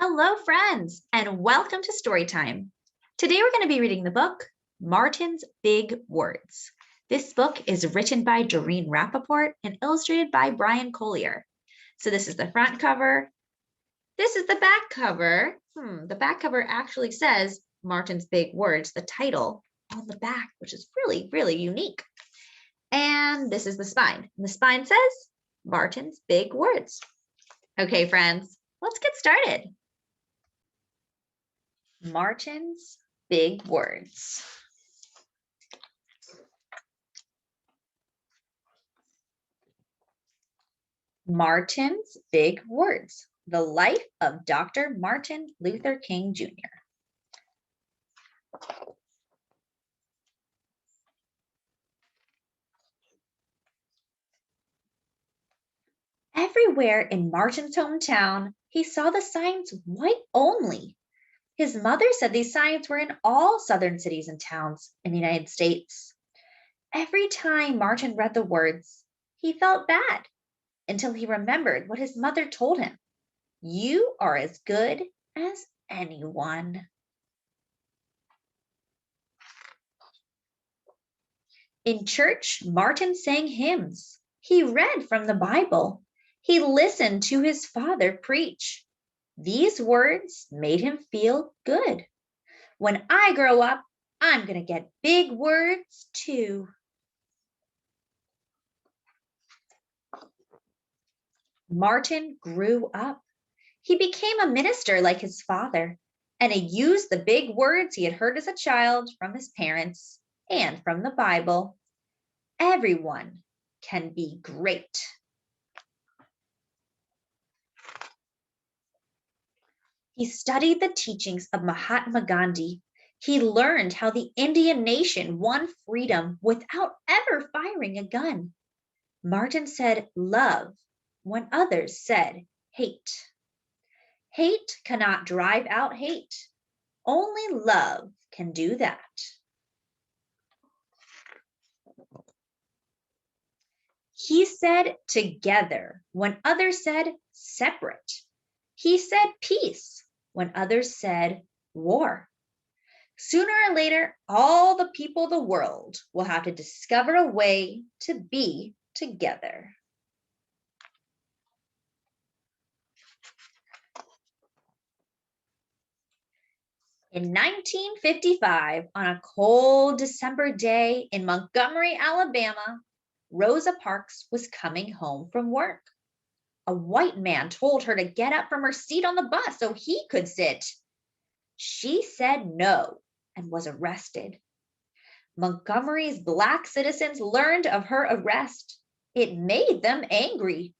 Hello, friends, and welcome to Storytime. Today we're going to be reading the book, Martin's Big Words. This book is written by Doreen Rappaport and illustrated by Bryan Collier. So this is the front cover. This is the back cover. The back cover actually says Martin's Big Words, the title on the back, which is really, really unique. And this is the spine. And the spine says Martin's Big Words. Okay, friends, let's get started. Martin's Big Words. Martin's Big Words, the life of Dr. Martin Luther King Jr. Everywhere in Martin's hometown, he saw the signs white only. His mother said these signs were in all southern cities and towns in the United States. Every time Martin read the words, he felt bad until he remembered what his mother told him. You are as good as anyone. In church, Martin sang hymns. He read from the Bible. He listened to his father preach. These words made him feel good. When I grow up, I'm going to get big words too. Martin grew up. He became a minister like his father, and he used the big words he had heard as a child from his parents and from the Bible. Everyone can be great. He studied the teachings of Mahatma Gandhi. He learned how the Indian nation won freedom without ever firing a gun. Martin said love when others said hate. Hate cannot drive out hate. Only love can do that. He said together when others said separate. He said peace when others said war. Sooner or later, all the people of the world will have to discover a way to be together. In 1955, on a cold December day in Montgomery, Alabama, Rosa Parks was coming home from work. A white man told her to get up from her seat on the bus so he could sit. She said no and was arrested. Montgomery's Black citizens learned of her arrest. It made them angry.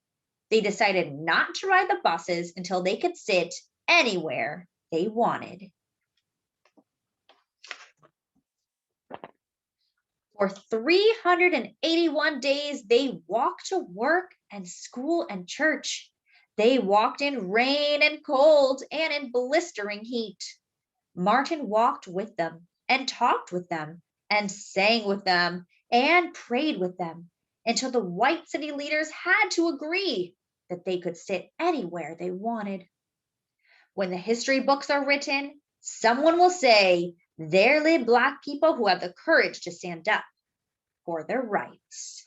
They decided not to ride the buses until they could sit anywhere they wanted. For 381 days, they walked to work and school and church. They walked in rain and cold and in blistering heat. Martin walked with them and talked with them and sang with them and prayed with them until the white city leaders had to agree that they could sit anywhere they wanted. When the history books are written, someone will say, there live Black people who have the courage to stand up for their rights.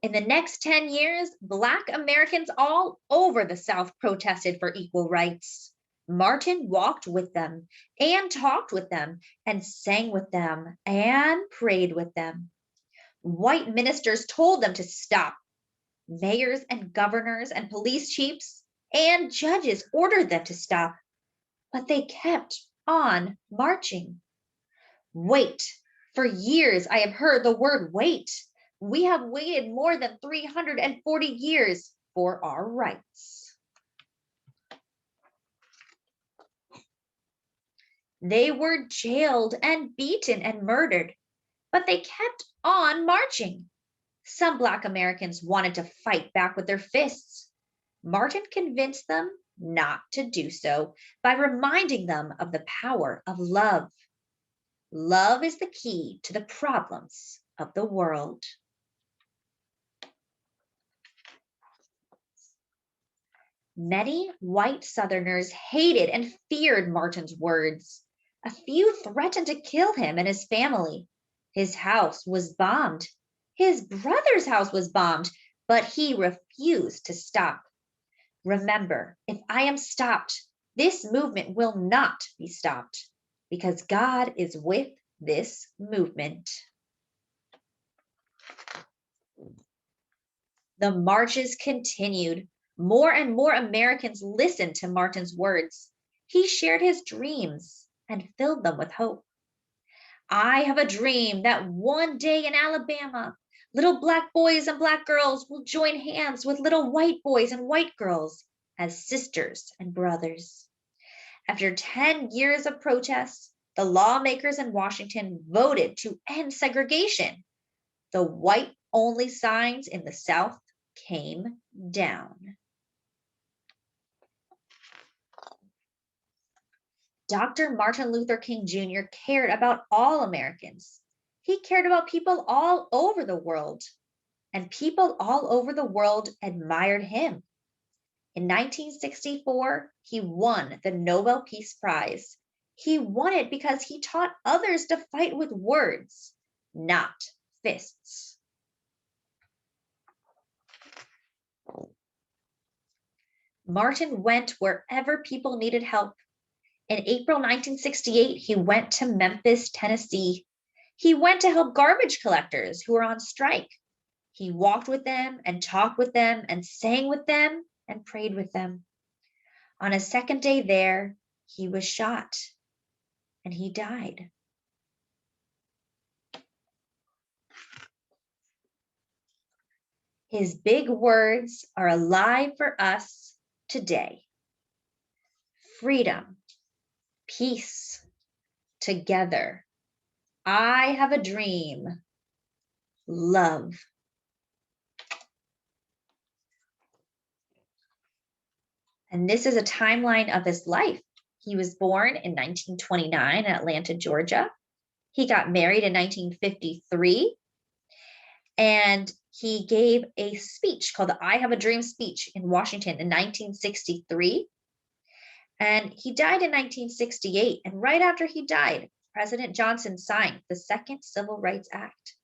In the next 10 years, Black Americans all over the South protested for equal rights. Martin walked with them and talked with them and sang with them and prayed with them. White ministers told them to stop. Mayors and governors and police chiefs and judges ordered them to stop, but they kept on marching. Wait. For years, I have heard the word wait. We have waited more than 340 years for our rights. They were jailed and beaten and murdered, but they kept on marching. Some Black Americans wanted to fight back with their fists. Martin convinced them not to do so by reminding them of the power of love. Love is the key to the problems of the world. Many white Southerners hated and feared Martin's words. A few threatened to kill him and his family. His house was bombed. His brother's house was bombed, but he refused to stop. Remember, if I am stopped, this movement will not be stopped because God is with this movement. The marches continued. More and more Americans listened to Martin's words. He shared his dreams and filled them with hope. I have a dream that one day in Alabama, little black boys and black girls will join hands with little white boys and white girls as sisters and brothers. After 10 years of protests, the lawmakers in Washington voted to end segregation. The white-only signs in the South came down. Dr. Martin Luther King Jr. cared about all Americans. He cared about people all over the world, and people all over the world admired him. In 1964, he won the Nobel Peace Prize. He won it because he taught others to fight with words, not fists. Martin went wherever people needed help. In April 1968, he went to Memphis, Tennessee. He went to help garbage collectors who were on strike. He walked with them and talked with them and sang with them and prayed with them. On his second day there, he was shot and he died. His big words are alive for us today. Freedom, peace, together. I have a dream. Love. And this is a timeline of his life. He was born in 1929 in Atlanta, Georgia. He got married in 1953. And he gave a speech called the I Have a Dream speech in Washington in 1963. And he died in 1968. And right after he died, President Johnson signed the Second Civil Rights Act.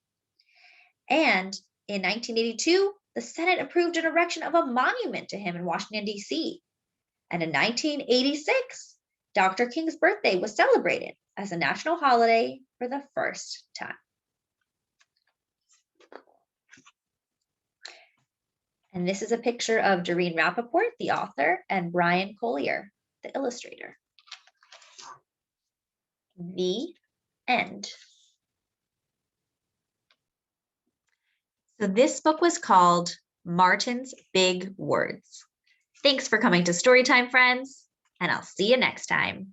And in 1982, the Senate approved an erection of a monument to him in Washington, D.C. And in 1986, Dr. King's birthday was celebrated as a national holiday for the first time. And this is a picture of Doreen Rappaport, the author, and Bryan Collier, the illustrator. The end. So this book was called Martin's Big Words. Thanks for coming to Storytime, friends, and I'll see you next time.